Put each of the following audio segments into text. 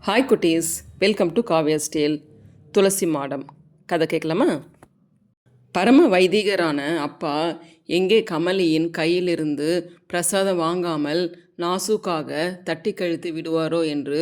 Hi குட்டீஸ், welcome to காவ்யாஸ் Dale. துளசி மாடம் கதை கேட்கலாமா? பரம வைதிகரான அப்பா எங்கே கமலியின் கையிலிருந்து பிரசாதம் வாங்காமல் நாசூக்காக தட்டி கழித்து விடுவாரோ என்று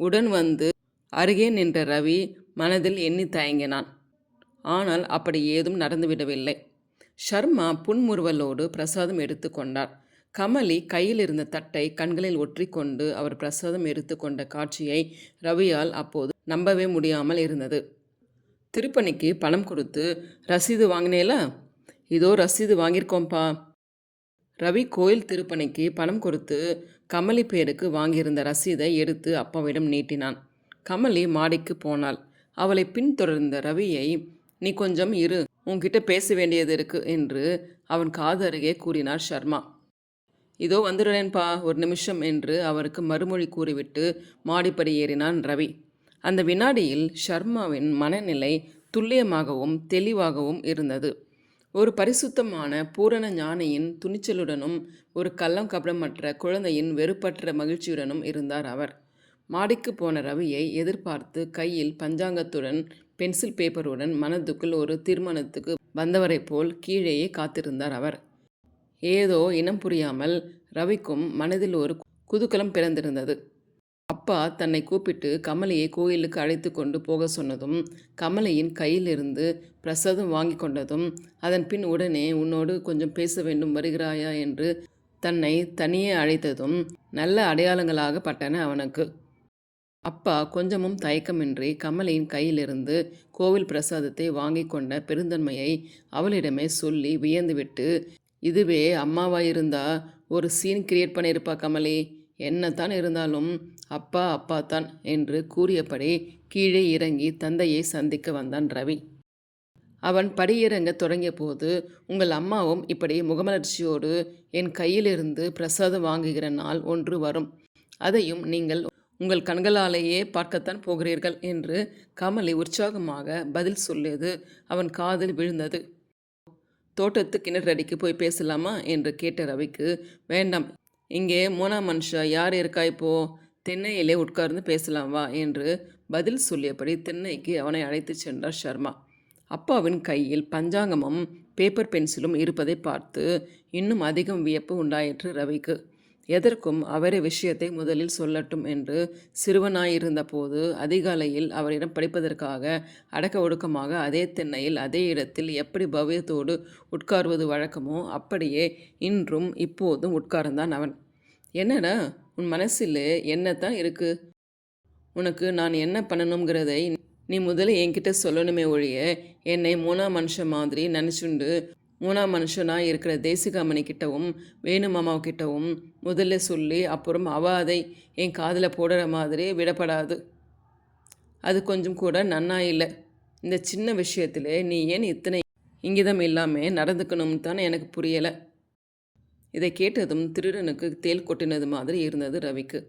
உடன் வந்து அருகே நின்ற ரவி மனதில் எண்ணி தயங்கினான். ஆனால் அப்படி ஏதும் நடந்துவிடவில்லை. ஷர்மா புன்முறுவலோடு பிரசாதம் எடுத்துக்கொண்டார். கமலி கையில் இருந்த தட்டை கண்களில் ஒற்றிக்கொண்டு அவர் பிரசாதம் எடுத்துக்கொண்ட காட்சியை ரவியால் அப்போது நம்பவே முடியாமல் இருந்தது. திருப்பணிக்கு பணம் கொடுத்து ரசீது வாங்கினேல? இதோ ரசீது வாங்கியிருக்கோம்ப்பா. ரவி கோயில் திருப்பணிக்கு பணம் கொடுத்து கமலி பேருக்கு வாங்கியிருந்த ரசீதை எடுத்து அப்பாவிடம் நீட்டினான். கமலி மாடிக்கு போனாள். அவளை பின்தொடர்ந்த ரவியை, நீ கொஞ்சம் இரு, உன்கிட்ட பேச வேண்டியது இருக்கு என்று அவன் காது அருகே கூறினார் ஷர்மா. இதோ வந்துடுறேன்பா, ஒரு நிமிஷம் என்று அவருக்கு மறுமொழி கூறிவிட்டு மாடிப்படி ஏறினான் ரவி. அந்த வினாடியில் ஷர்மாவின் மனநிலை துல்லியமாகவும் தெளிவாகவும் இருந்தது. ஒரு பரிசுத்தமான பூரண ஞானியின் துணிச்சலுடனும் ஒரு கள்ளம் கபடமற்ற குழந்தையின் வெறுப்பற்ற மகிழ்ச்சியுடனும் இருந்தார் அவர். மாடிக்கு போன ரவியை எதிர்பார்த்து கையில் பஞ்சாங்கத்துடன் பென்சில் பேப்பருடன் மனதுக்குள் ஒரு தீர்மானத்துக்கு வந்தவரை போல் கீழேயே காத்திருந்தார் அவர். ஏதோ இனம் புரியாமல் ரவிக்கும் மனதில் ஒரு குதூகலம் பிறந்திருந்தது. அப்பா தன்னை கூப்பிட்டு கமலியை கோயிலுக்கு அழைத்து கொண்டு போக சொன்னதும், கமலியின் கையிலிருந்து பிரசாதம் வாங்கி கொண்டதும், அதன் பின் உடனே உன்னோடு கொஞ்சம் பேச வேண்டும், வருகிறாயா என்று தன்னை தனியே அழைத்ததும் நல்ல அடையாளங்களாக பட்டன அவனுக்கு. அப்பா கொஞ்சமும் தயக்கமின்றி கமலியின் கையிலிருந்து கோவில் பிரசாதத்தை வாங்கி கொண்ட பெருந்தன்மையை அவளிடமே சொல்லி வியந்துவிட்டு, இதுவே அம்மாவாயிருந்தா ஒரு சீன் கிரியேட் பண்ணியிருப்பா கமலி, என்னத்தான் இருந்தாலும் அப்பா அப்பா தான் என்று கூறியபடி கீழே இறங்கி தந்தையை சந்திக்க வந்தான் ரவி. அவன் படியிறங்க தொடங்கிய போது, உங்கள் அம்மாவும் இப்படி முகமலர்ச்சியோடு என் கையிலிருந்து பிரசாதம் வாங்குகிற நாள் ஒன்று வரும், அதையும் நீங்கள் உங்கள் கண்களாலேயே பார்க்கத்தான் போகிறீர்கள் என்று கமலி உற்சாகமாக பதில் சொல்லியது அவன் காதில் விழுந்தது. தோட்டத்து கிணறடிக்கு போய் பேசலாமா என்று கேட்ட ரவிக்கு, வேண்டாம், இங்கே மோனா மனுஷா யார் இருக்கா, இப்போ தென்னையிலே உட்கார்ந்து பேசலாம் வா என்று பதில் சொல்லியபடி தென்னைக்கு அவனை அழைத்து சென்றார் ஷர்மா. அப்பாவின் கையில் பஞ்சாங்கமும் பேப்பர் பென்சிலும் இருப்பதை பார்த்து இன்னும் அதிகம் வியப்பு உண்டாயிற்று ரவிக்கு. எதற்கும் அவரே விஷயத்தை முதலில் சொல்லட்டும் என்று சிறுவனாயிருந்த போது அதிகாலையில் அவரிடம் படிப்பதற்காக அடக்க ஒடுக்கமாக அதே தென்னையில் அதே இடத்தில் எப்படி பவ்யத்தோடு உட்கார்வது வழக்கமோ அப்படியே இன்றும் இப்போதும் உட்கார்ந்தான் அவன். என்னடா உன் மனசில் என்னத்தான் இருக்கு? உனக்கு நான் என்ன பண்ணணுங்கிறதை நீ முதல்ல என்கிட்ட சொல்லணுமே ஒழிய என்னை மூணா மனுஷன் மாதிரி நினச்சுண்டு மூணா மனுஷனாக இருக்கிற தேசிகாமணி கிட்டவும் வேணுமாமாவுக்கிட்டவும் முதல்ல சொல்லி அப்புறம் அதை என் காதில் போடுற மாதிரி விடப்படாது. அது கொஞ்சம் கூட நன்னா இல்லை. இந்த சின்ன விஷயத்தில் நீ ஏன் இத்தனை இங்கிதம் இல்லாமல் நடந்துக்கணும்னு தான் எனக்கு புரியலை. இதை கேட்டதும் திருடனுக்கு தேல் கொட்டினது மாதிரி இருந்தது ரவிக்கு.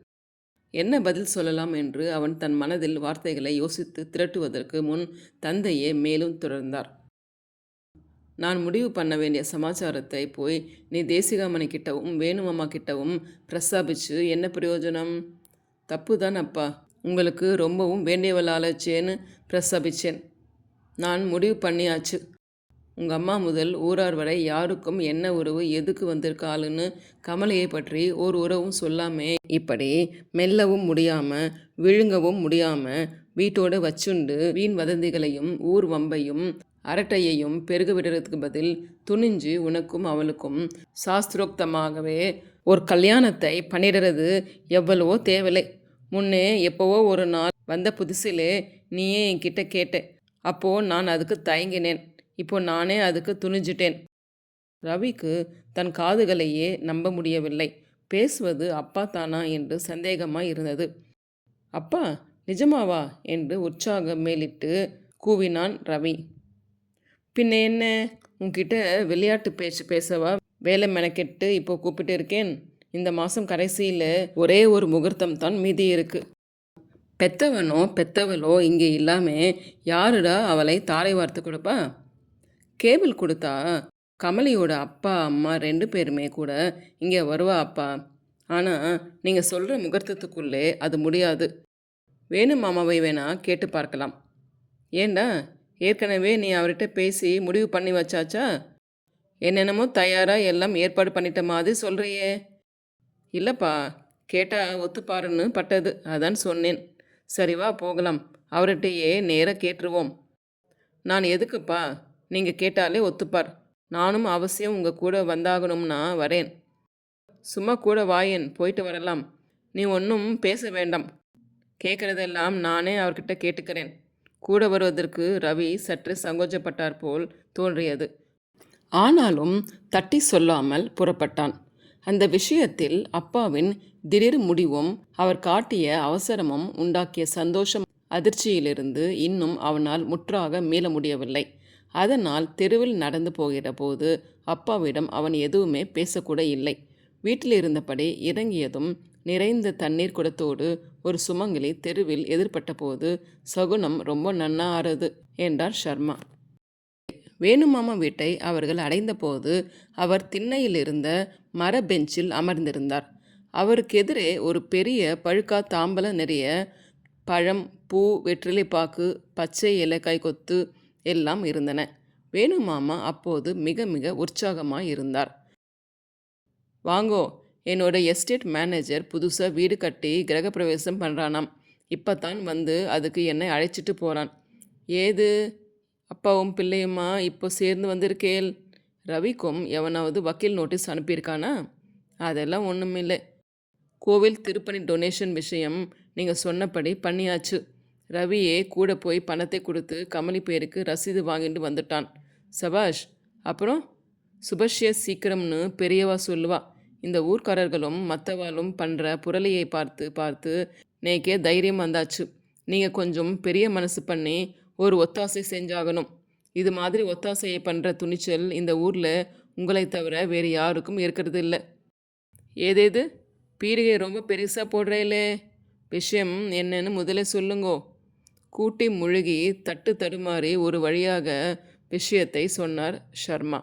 என்ன பதில் சொல்லலாம் என்று அவன் தன் மனதில் வார்த்தைகளை யோசித்து திரட்டுவதற்கு முன் தந்தையே மேலும் தொடர்ந்தார். நான் முடிவு பண்ண வேண்டிய சமாச்சாரத்தை போய் நீ தேசிகாமணி கிட்டவும் வேணுமாமா கிட்டவும் பிரஸ்தாபிச்சு என்ன பிரயோஜனம்? தப்பு தான் அப்பா, உங்களுக்கு ரொம்பவும் வேண்டியவளாச்சேன்னு பிரஸ்தாபிச்சேன். நான் முடிவு பண்ணியாச்சு. உங்கள் அம்மா முதல் ஊரார் வரை யாருக்கும் என்ன உறவு எதுக்கு வந்திருக்காளுன்னு கமலையை பற்றி ஒரு உறவும் சொல்லாமே இப்படி மெல்லவும் முடியாமல் விழுங்கவும் முடியாமல் வீட்டோடு வச்சுண்டு வீண் வதந்திகளையும் ஊர் வம்பையும் அரட்டையையும் பெருக விடுறதுக்கு பதில் துணிஞ்சு உனக்கும் அவளுக்கும் சாஸ்திரோக்தமாகவே ஒரு கல்யாணத்தை பண்ணிடுறது எவ்வளவோ தேவலை. முன்னே எப்போவோ ஒரு நாள் வந்த புதுசிலே நீயே என்கிட்ட கேட்ட, அப்போது நான் அதுக்கு தயங்கினேன். இப்போ நானே அதுக்கு துணிஞ்சிட்டேன். ரவிக்கு தன் காதுகளையே நம்ப முடியவில்லை. பேசுவது அப்பா தானா என்று சந்தேகமாக இருந்தது. அப்பா நிஜமாவா என்று உற்சாகம் மேலிட்டு கூவினான் ரவி. பின்ன என்ன, உன்கிட்ட விளையாட்டு பேச்சு பேசவா வேலை மெனக்கெட்டு இப்போ கூப்பிட்டு இருக்கேன். இந்த மாதம் கடைசியில் ஒரே ஒரு முகூர்த்தம் தான் மீதி இருக்குது. பெத்தவனோ பெத்தவளோ இங்கே இல்லாமல் யாருடா அவளை தாரை வார்த்து கொடுப்பா? கேபிள் கொடுத்தா கமலியோட அப்பா அம்மா 2 பேருமே கூட இங்கே வருவா அப்பா. ஆனால் நீங்கள் சொல்கிற முகூர்த்தத்துக்குள்ளே அது முடியாது. வேணு மாமாவை வேணா கேட்டு பார்க்கலாம். ஏண்டா, ஏற்கனவே நீ அவர்கிட்ட பேசி முடிவு பண்ணி வச்சாச்சா? என்னென்னமோ தயாராக எல்லாம் ஏற்பாடு பண்ணிட்ட மாதிரி சொல்கிறியே. இல்லைப்பா, கேட்டால் ஒத்துப்பாருன்னு பட்டது, அதான் சொன்னேன். சரி வா போகலாம், அவர்கிட்டயே நேராக கேட்டுருவோம். நான் எதுக்குப்பா, நீங்கள் கேட்டாலே ஒத்துப்பார். நானும் அவசியம் உங்கள் கூட வந்தாகணும்னா வரேன். சும்மா கூட வாயேன், போயிட்டு வரலாம். நீ ஒன்றும் பேச வேண்டாம், கேட்குறதெல்லாம் நானே அவர்கிட்ட கேட்டுக்கிறேன். கூட வருவதற்கு ரவி சற்று சங்கோஜப்பட்டார் போல் தோன்றியது. ஆனாலும் தட்டி சொல்லாமல் புறப்பட்டான். அந்த விஷயத்தில் அப்பாவின் திடீர் முடிவும் அவர் காட்டிய அவசரமும் உண்டாக்கிய சந்தோஷம் அதிர்ச்சியிலிருந்து இன்னும் அவனால் முற்றாக மீள முடியவில்லை. அதனால் தெருவில் நடந்து போகிற போது அப்பாவிடம் அவன் எதுவுமே பேசக்கூட இல்லை. வீட்டில் இருந்தபடி இறங்கியதும் நிறைந்த தண்ணீர் குடத்தோடு ஒரு சுமங்கலி தெருவில் எதிர்பட்ட போது, சகுனம் ரொம்ப நன்னா ஆறுது என்றார் ஷர்மா. வேணுமாமா வீட்டை அவர்கள் அடைந்தபோது அவர் திண்ணையில் இருந்த மர பெஞ்சில் அமர்ந்திருந்தார். அவருக்கு எதிரே ஒரு பெரிய பழுக்கா தாம்பலம் நிறைய பழம், பூ, வெற்றிலைப்பாக்கு, பச்சை இலைக்காய் கொத்து எல்லாம் இருந்தன. வேணுமாமா அப்போது மிக மிக உற்சாகமாக இருந்தார். வாங்கோ, என்னோட எஸ்டேட் மேனேஜர் புதுசாக வீடு கட்டி கிரகப்பிரவேசம் பண்ணுறானாம். இப்போ தான் வந்து அதுக்கு என்னை அழைச்சிட்டு போகிறான். ஏது, அப்பாவும் பிள்ளையுமா இப்போ சேர்ந்து வந்திருக்கேள்? ரவிக்கும் எவனாவது வக்கீல் நோட்டீஸ் அனுப்பியிருக்கானா? அதெல்லாம் ஒன்றுமில்லை. கோவில் திருப்பணி டொனேஷன் விஷயம் நீங்கள் சொன்னபடி பண்ணியாச்சு. ரவியே கூட போய் பணத்தை கொடுத்து கமலி பேருக்கு ரசீது வாங்கிட்டு வந்துட்டான். சபாஷ். அப்புறம் சுபஷ்ய சீக்கிரம்னு பெரியவா சொல்லுவா. இந்த ஊர்க்காரர்களும் மற்றவாளும் பண்ணுற புரளியை பார்த்து பார்த்து நேக்கே தைரியம் வந்தாச்சு. நீங்கள் கொஞ்சம் பெரிய மனசு பண்ணி ஒரு ஒத்தாசை செஞ்சாகணும். இது மாதிரி ஒத்தாசையை பண்ணுற துணிச்சல் இந்த ஊரில் உங்களை தவிர வேறு யாருக்கும் இருக்கிறது இல்லை. ஏதேது பீரிகை ரொம்ப பெருசாக போடுறேலே, விஷயம் என்னன்னு முதலே சொல்லுங்கோ. கூட்டி முழுகி தட்டு தடுமாறி ஒரு வழியாக விஷயத்தை சொன்னார் ஷர்மா.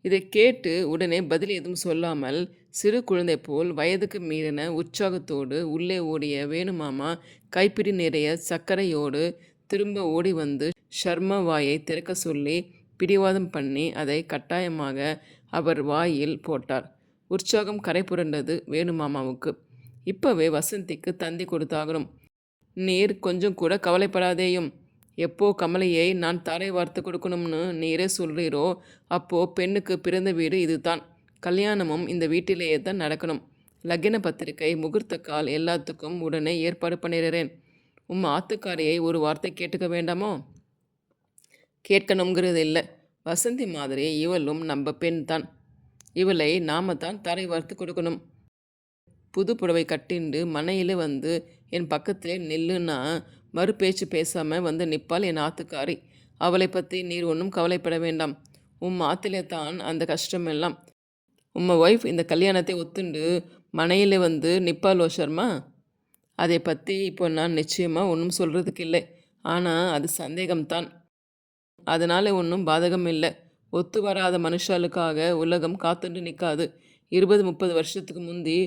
இதை கேட்டு உடனே பதில் எதுவும் சொல்லாமல் சிறு குழந்தை போல் வயதுக்கு மீறின உற்சாகத்தோடு உள்ளே ஓடிய வேணுமாமா கைப்பிடி நிறைய சர்க்கரையோடு திரும்ப ஓடி வந்து ஷர்மா வாயை திறக்க சொல்லி பிடிவாதம் பண்ணி அதை கட்டாயமாக அவர் வாயில் போட்டார். உற்சாகம் கரை புரண்டது வேணுமாமாவுக்கு. இப்போவே வசந்திக்கு தந்தி கொடுத்தாகணும். நீர் கொஞ்சம் கூட கவலைப்படாதேயும். எப்போ கமலையை நான் தாரை வார்த்து கொடுக்கணும்னு நீரே சொல்கிறீரோ அப்போது பெண்ணுக்கு பிறந்த வீடு இதுதான். கல்யாணமும் இந்த வீட்டிலேயே தான் நடக்கணும். லக்கின பத்திரிகை, முகூர்த்த கால் எல்லாத்துக்கும் உடனே ஏற்பாடு பண்ணிடுறேன். ஆத்துக்காரியை ஒரு வார்த்தை கேட்டுக்க வேண்டாமோ? கேட்கணுங்கிறது இல்லை. வசந்தி மாதிரி இவளும் நம்ம பெண் தான். இவளை நாம தான் தாரை வார்த்து கொடுக்கணும். புது புடவை கட்டிண்டு மனையில் வந்து என் பக்கத்திலே நில்லுன்னா மறுபேச்சு பேசாமல் வந்து நிற்பாள் என் ஆத்துக்காரி. அவளை பற்றி நீர் ஒன்றும் கவலைப்பட வேண்டாம். ஆத்திலே தான் அந்த கஷ்டமெல்லாம். ஒய்ஃப் இந்த கல்யாணத்தை ஒத்துண்டு மனையில் வந்து நிற்பாளோ ஷர்மா? அதை பற்றி இப்போ நான் நிச்சயமாக ஒன்றும் சொல்கிறதுக்கு இல்லை. ஆனால் அது சந்தேகம்தான். அதனால் ஒன்றும் பாதகம் இல்லை. ஒத்து வராத மனுஷாளுக்காக உலகம் காத்துண்டு நிற்காது. 20-30 வருஷத்துக்கு முந்தி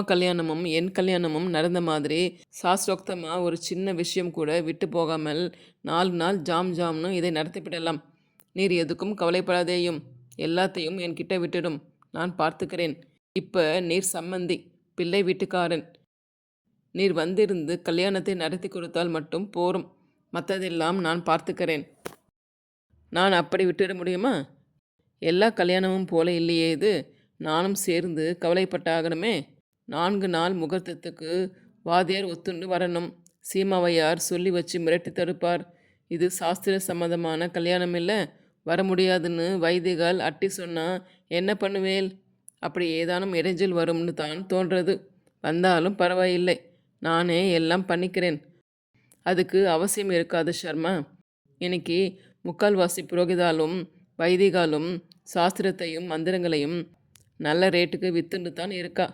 கல்யாணமும் என் கல்யாணமும் நடந்த மாதிரி சாஸ்திரோக்தமாக ஒரு சின்ன விஷயம் கூட விட்டு போகாமல் 4 நாள் ஜாம்னு இதை நடத்திவிடலாம். நீர் எதுக்கும் கவலைப்படாதேயும். எல்லாத்தையும் என்கிட்ட விட்டுடும். நான் பார்த்துக்கிறேன். இப்போ நீர் சம்மந்தி, பிள்ளை வீட்டுக்காரன். நீர் வந்திருந்து கல்யாணத்தை நடத்தி கொடுத்தால் மட்டும் போரும். மற்றதெல்லாம் நான் பார்த்துக்கிறேன். நான் அப்படி விட்டுட முடியுமா? எல்லா கல்யாணமும் போல இல்லையே இது. நானும் சேர்ந்து கவலைப்பட்டாகணுமே. 4 நாள் முகூர்த்தத்துக்கு வாத்தியார் ஒத்துண்டு வரணும். சீமாவையார் சொல்லி வச்சு மிரட்டி தடுப்பார். இது சாஸ்திர சம்மதமான கல்யாணம் இல்லை, வர முடியாதுன்னு வைதிகால் அட்டி சொன்னால் என்ன பண்ணுவேல்? அப்படி ஏதானும் இடைஞ்சல் வரும்னு தான் தோன்றது. வந்தாலும் பரவாயில்லை, நானே எல்லாம் பண்ணிக்கிறேன். அதுக்கு அவசியம் இருக்காது ஷர்மா. இன்னைக்கு முக்கால்வாசி புரோகிதாலும் வைதிகாலும் சாஸ்திரத்தையும் மந்திரங்களையும் நல்ல ரேட்டுக்கு வித்துன்னு தான் இருக்கா.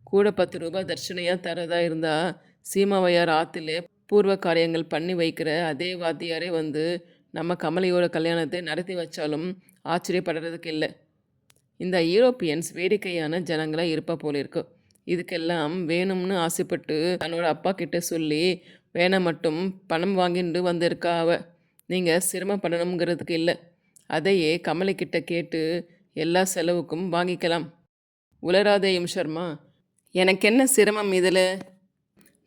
கூட 10 ரூபாய் தட்சணையாக தரதா இருந்தால் சீமாவையார் ஆற்றிலே பூர்வ காரியங்கள் பண்ணி வைக்கிற அதே வாத்தியாரே வந்து நம்ம கமலையோட கல்யாணத்தை நடத்தி வச்சாலும் ஆச்சரியப்படுறதுக்கு இல்லை. இந்த யூரோப்பியன்ஸ் வேடிக்கையான ஜனங்களாக இருப்பா போல இருக்கு. இதுக்கெல்லாம் வேணும்னு ஆசைப்பட்டு தன்னோட அப்பா கிட்ட சொல்லி வேணா மட்டும் பணம் வாங்கிட்டு வந்திருக்கா அவ. நீங்கள் சிரமப்படணுங்கிறதுக்கு இல்லை. அதையே கமலி கிட்ட கேட்டு எல்லா செலவுக்கும் வாங்கிக்கலாம். உளராதேயும் சர்மா. எனக்கென்ன சிரமம் இதில்?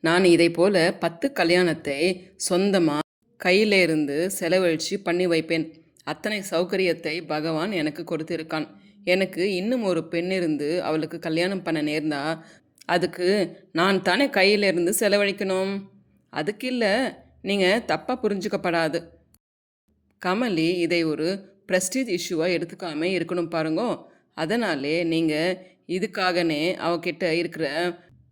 நான் இதை போல 10 கல்யாணத்தை சொந்தமாக கையில இருந்து செலவழித்து பண்ணி வைப்பேன். அத்தனை சௌகரியத்தை பகவான் எனக்கு கொடுத்திருக்கான். எனக்கு இன்னும் ஒரு பெண் இருந்து அவளுக்கு கல்யாணம் பண்ண நேர்ந்தா அதுக்கு நான் தானே கையிலிருந்து செலவழிக்கணும். அதுக்கு இல்லை, நீங்கள் தப்பாக புரிஞ்சுக்கப்படாது. கமலி இதை ஒரு ப்ரெஸ்டீஜ் இஷ்யூவாக எடுத்துக்காம இருக்கணும் பாருங்கோ. அதனாலே நீங்கள் இதுக்காகனே அவகிட்ட இருக்கிற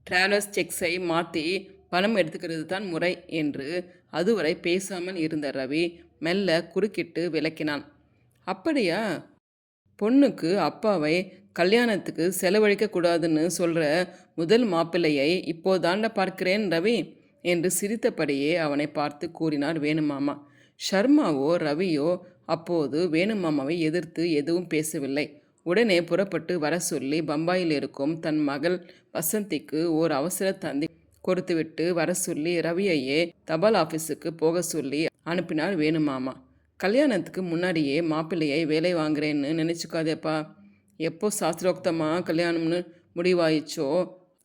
ட்ராவலர்ஸ் செக்ஸை மாற்றி பணம் எடுத்துக்கிறது தான் முறை என்று அதுவரை பேசாமல் இருந்த ரவி மெல்ல குறுக்கிட்டு விளக்கினான். அப்படியா? பொண்ணுக்கு அப்பாவை கல்யாணத்துக்கு செலவழிக்கக்கூடாதுன்னு சொல்கிற முதல் மாப்பிள்ளையை இப்போதாண்ட பார்க்கிறேன் ரவி என்று சிரித்தபடியே அவனை பார்த்து கூறினார் வேணுமாமா. ஷர்மாவோ ரவியோ அப்போது வேணுமாமாவை எதிர்த்து எதுவும் பேசவில்லை. உடனே புறப்பட்டு வர சொல்லி பம்பாயில் இருக்கும் தன் மகள் வசந்திக்கு ஓர் அவசர தந்தி கொடுத்துவிட்டு வர சொல்லி ரவியையே தபால் ஆஃபீஸுக்கு போக சொல்லி அனுப்பினார் வேணுமாமா. கல்யாணத்துக்கு முன்னாடியே மாப்பிள்ளையை வேலை வாங்குறேன்னு நினச்சிக்காதேப்பா. எப்போ சாஸ்திரோக்தமாக கல்யாணம்னு முடிவாயிச்சோ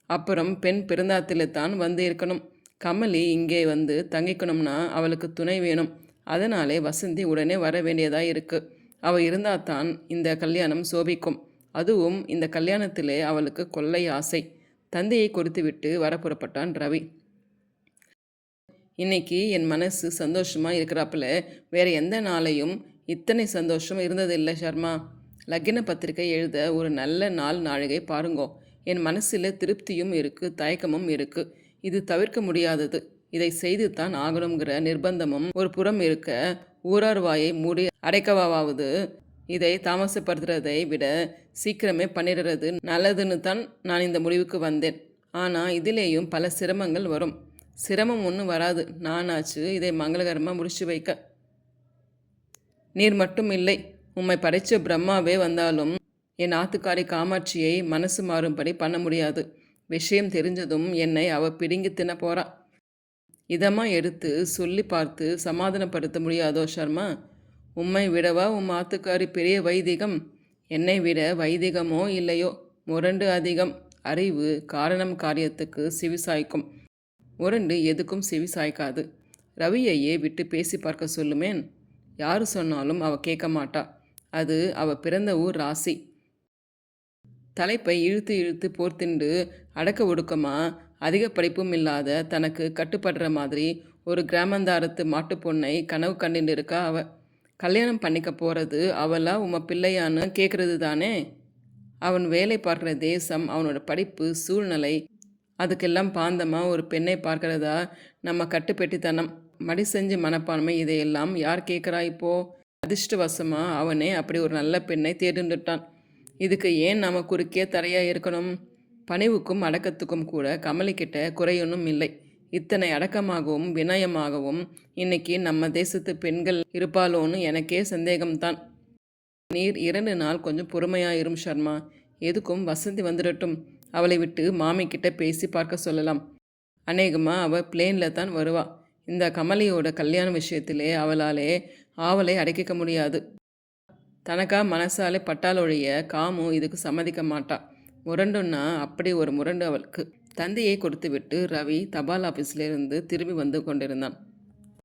அப்புறம் பெண் பிறந்தாத்தில் தான் வந்து இருக்கணும். கமலி இங்கே வந்து தங்கிக்கணும்னா அவளுக்கு துணை வேணும். அதனாலே வசந்தி உடனே வர வேண்டியதாக இருக்குது. அவள் இருந்தால் தான் இந்த கல்யாணம் சோபிக்கும். அதுவும் இந்த கல்யாணத்திலே அவளுக்கு கொள்ளை ஆசை. தந்தையை கொடுத்துவிட்டு வர புறப்பட்டான் ரவி. இன்னைக்கு என் மனசு சந்தோஷமாக இருக்கிறாப்புல வேறு எந்த நாளையும் இத்தனை சந்தோஷம் இருந்ததில்லை சர்மா. லக்கின பத்திரிகை எழுத ஒரு நல்ல நாள் நாழிகை பாருங்கோ. என் மனசில் திருப்தியும் இருக்குது, தயக்கமும் இருக்குது. இது தவிர்க்க முடியாதது. இதை செய்து தான் ஆகணுங்கிற நிர்பந்தமும் ஒரு புறம் இருக்க, ஊரார் வாயை மூடி அடைக்கவாவது இதை தாமசப்படுத்துறதை விட சீக்கிரமே பண்ணிடுறது நல்லதுன்னு தான் நான் இந்த முடிவுக்கு வந்தேன். ஆனால் இதிலேயும் பல சிரமங்கள் வரும். சிரமம் ஒன்றும் வராது. நானாச்சு இதை மங்களகரமாக முடிச்சு வைக்க. நீர் மட்டும் இல்லை, உம்மை படைத்த பிரம்மாவே வந்தாலும் என் ஆத்துக்காரி காமாட்சியை மனசு மாறும்படி பண்ண முடியாது. விஷயம் தெரிஞ்சதும் என்னை அவள் பிடுங்கி தின்ன போறா. இதமாக எடுத்து சொல்லி பார்த்து சமாதானப்படுத்த முடியாதோ சர்மா? உம்மை விடவா உம் ஆத்துக்காரி பெரிய வைதிகம்? என்னை விட வைதிகமோ இல்லையோ, முரண்டு அதிகம். அறிவு காரணம் காரியத்துக்கு செவிசாய்க்கும், முரண்டு எதுக்கும் செவிசாய்க்காது. ரவியையே விட்டு பேசி பார்க்க சொல்லுமேன். யார் சொன்னாலும் அவள் கேட்க மாட்டா. அது அவள் பிறந்த ஊர் ராசி. தலைப்பை இழுத்து இழுத்து போர்த்திண்டு அடக்க ஒடுக்கமாக அதிக படிப்பும் இல்லாத தனக்கு கட்டுப்படுற மாதிரி ஒரு கிராமந்தாரத்து மாட்டுப்பொண்ணை கனவு கண்டுட்டு இருக்கா அவ. கல்யாணம் பண்ணிக்க போகிறது அவளா உம பிள்ளையான்னு கேட்குறது தானே. அவன் வேலை பார்க்குற தேசம், அவனோட படிப்பு சூழ்நிலை, அதுக்கெல்லாம் பாந்தமாக ஒரு பெண்ணை பார்க்கறதா நம்ம கட்டுப்பெட்டித்தனம், மடி செஞ்சு மனப்பான்மை, இதையெல்லாம் யார் கேட்குறா இப்போது? அதிர்ஷ்டவசமாக அவனே அப்படி ஒரு நல்ல பெண்ணை தேர்ந்துட்டான். இதுக்கு ஏன் நம்ம குறுக்கே தரையாக இருக்கணும்? பணிவுக்கும் அடக்கத்துக்கும் கூட கமலிக்கிட்ட குறையொன்றும் இல்லை. இத்தனை அடக்கமாகவும் வினயமாகவும் இன்னைக்கு நம்ம தேசத்து பெண்கள் இருப்பாளோன்னு எனக்கே சந்தேகம்தான். நீர் 2 நாள் கொஞ்சம் பொறுமையாயிரும் சர்மா. எதுக்கும் வசந்தி வந்துடட்டும். அவளை விட்டு மாமிக்கிட்ட பேசி பார்க்க சொல்லலாம். அநேகமாக அவள் பிளேனில் தான் வருவா. இந்த கமலியோட கல்யாண விஷயத்திலே அவளாலே ஆவலை அடக்கிக்க முடியாது. தனக்கா மனசாலே பட்டாலொழிய காமு இதுக்கு சம்மதிக்க மாட்டா. முரண்டுன்னா அப்படி ஒரு முரண்டு அவளுக்கு. தந்தையை கொடுத்துவிட்டு ரவி தபால் ஆஃபீஸ்லேருந்து திரும்பி வந்து கொண்டிருந்தான்.